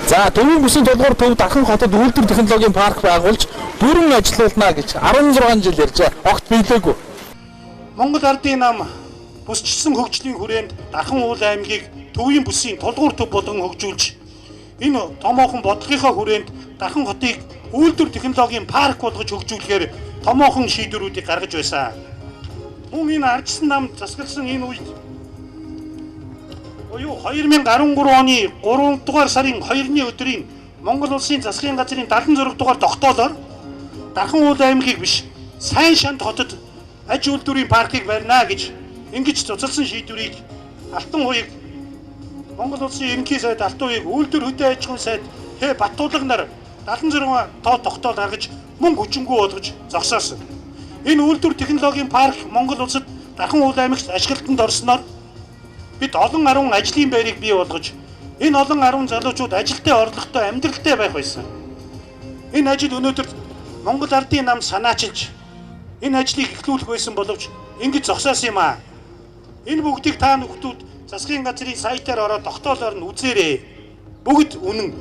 За төвийн бүсийн толгуур төв Дархан хотод үйлдвэр технологийн парк байгуулж бүрэн ажилуулна гэж 16 жил ярьжээ. Огт биелээгүй. Монгол Ардын нам бүсчилсан хөгжлийн хүрээнд Дархан уул аймгийг төвийн бүсийн толгуур төв болгон хөгжүүлж энэ томоохон бодлогынхаа хүрээнд Дархан хотыг үйлдвэр технологийн парк болгож хөгжүүлэхээр томоохон шийдвэрүүдийг гаргаж байсан. Мөн энэ ардчсан нам засагласан энэ үед 2013 оны 3 дугаар сарын 2-ны өдрийн Монгол улсын засгийн газрын 76 дугаар тогтоолоор Дархан уул аймгийг биш Сайн Шанд хотод аж үйлдвэрийн паркийг барина гэж ингэж цуцалсан шийдвэрийг Алтан хуйг Монгол улсын ерөнхий сайд Алтан хуйг үйлдвэр хөдөө аж ахуйн сайд Х Баттуулга нар 76 тоо тогтоол гаргаж мөн хүчингү болгож зогсоосон. Энэ үйлдвэр технологийн парк Монгол улсад Дархан уул аймагт ашиглалтанд орсноор бид олон 10 ажлын байрыг бий болгож энэ олон 10 залуучууд ажилтай орлоготой амьдралтай байх байсан. Энэ ажил өнөөдөр Монгол Ардын нам санаачилж энэ ажлыг эхлүүлэх байсан боловч ингэж зогсоосон юм аа. Энэ бүгдийг та бүхэн засгийн газрын сайтаар ороод тогтоолоор нь үзээрэй. Бүгд үнэн.